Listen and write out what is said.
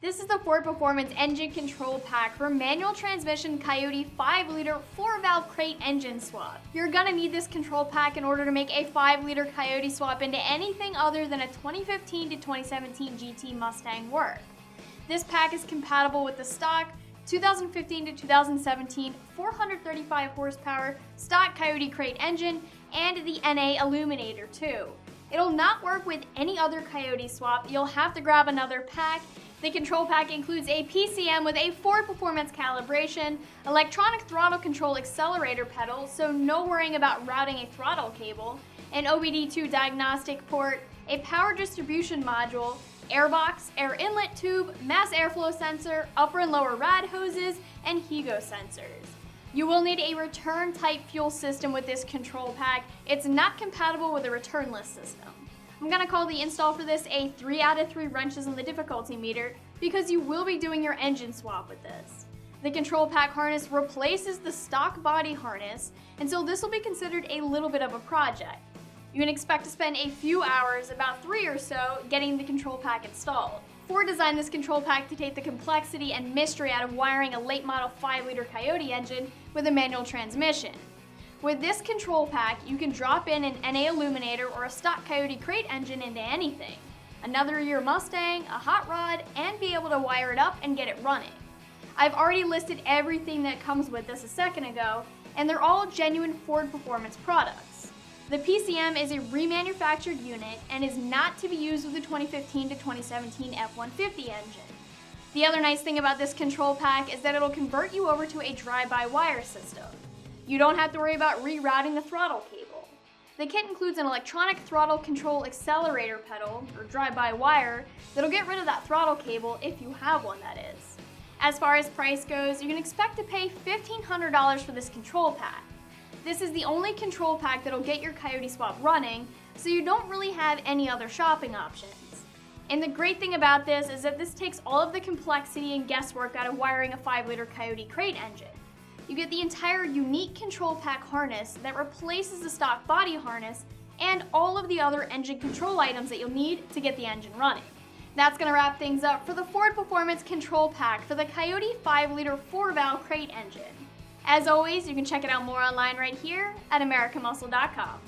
This is the Ford Performance Engine Control Pack for manual transmission Coyote 5-liter 4-valve crate engine swap. You're gonna need this control pack in order to make a 5-liter Coyote swap into anything other than a 2015 to 2017 GT Mustang work. This pack is compatible with the stock 2015 to 2017 435 horsepower stock Coyote crate engine and the NA Illuminator too. It'll not work with any other Coyote swap. You'll have to grab another pack. The control pack includes a PCM with a Ford Performance calibration, electronic throttle control accelerator pedal, so no worrying about routing a throttle cable, an OBD-II diagnostic port, a power distribution module, airbox, air inlet tube, mass airflow sensor, upper and lower rad hoses, and HEGO sensors. You will need a return type fuel system with this control pack. It's not compatible with a returnless system. I'm gonna call the install for this a 3 out of 3 wrenches on the difficulty meter because you will be doing your engine swap with this. The control pack harness replaces the stock body harness, and so this will be considered a little bit of a project. You can expect to spend a few hours, about 3 or so, getting the control pack installed. Ford designed this control pack to take the complexity and mystery out of wiring a late model 5-liter Coyote engine with a manual transmission. With this control pack, you can drop in an NA Illuminator or a stock Coyote crate engine into anything, another year Mustang, a hot rod, and be able to wire it up and get it running. I've already listed everything that comes with this a second ago, and they're all genuine Ford Performance products. The PCM is a remanufactured unit and is not to be used with the 2015 to 2017 F-150 engine. The other nice thing about this control pack is that it'll convert you over to a drive-by-wire system. You don't have to worry about rerouting the throttle cable. The kit includes an electronic throttle control accelerator pedal, or drive-by-wire, that'll get rid of that throttle cable if you have one, that is. As far as price goes, you can expect to pay $1,500 for this control pack. This is the only control pack that'll get your Coyote swap running, so you don't really have any other shopping options. And the great thing about this is that this takes all of the complexity and guesswork out of wiring a 5-liter Coyote crate engine. You get the entire unique control pack harness that replaces the stock body harness and all of the other engine control items that you'll need to get the engine running. That's going to wrap things up for the Ford Performance Control Pack for the Coyote 5-liter 4-valve crate engine. As always, you can check it out more online right here at AmericanMuscle.com.